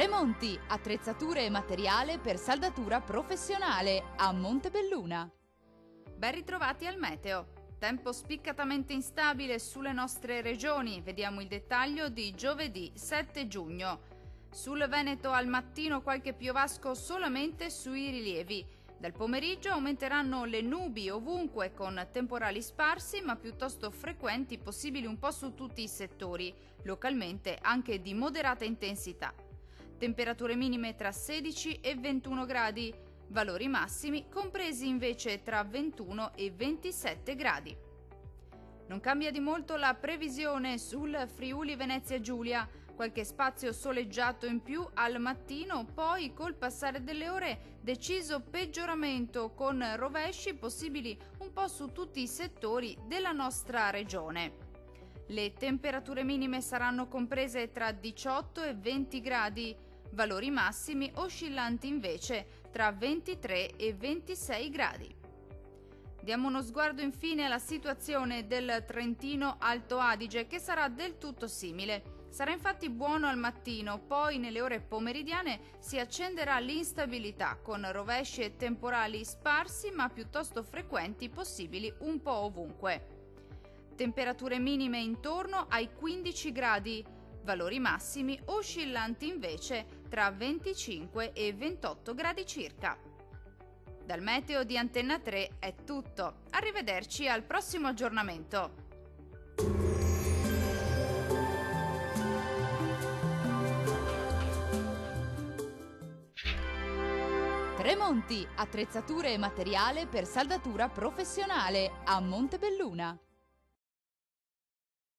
Tremonti, attrezzature e materiale per saldatura professionale a Montebelluna. Ben ritrovati al meteo. Tempo spiccatamente instabile sulle nostre regioni. Vediamo il dettaglio di giovedì 7 giugno. Sul Veneto al mattino qualche piovasco solamente sui rilievi. Dal pomeriggio aumenteranno le nubi ovunque con temporali sparsi ma piuttosto frequenti, possibili un po' su tutti i settori, localmente anche di moderata intensità. Temperature minime tra 16 e 21 gradi, valori massimi compresi invece tra 21 e 27 gradi. Non cambia di molto la previsione sul Friuli Venezia Giulia, qualche spazio soleggiato in più al mattino, poi col passare delle ore deciso peggioramento con rovesci possibili un po' su tutti i settori della nostra regione. Le temperature minime saranno comprese tra 18 e 20 gradi, valori massimi oscillanti invece tra 23 e 26 gradi. Diamo uno sguardo infine alla situazione del Trentino Alto Adige, che sarà del tutto simile. Sarà infatti buono al mattino, poi nelle ore pomeridiane si accenderà l'instabilità con rovesci e temporali sparsi ma piuttosto frequenti, possibili un po' ovunque. Temperature minime intorno ai 15 gradi, valori massimi oscillanti invece tra 25 e 28 gradi circa. Dal meteo di Antenna 3 è tutto. Arrivederci al prossimo aggiornamento. Tremonti, attrezzature e materiale per saldatura professionale a Montebelluna.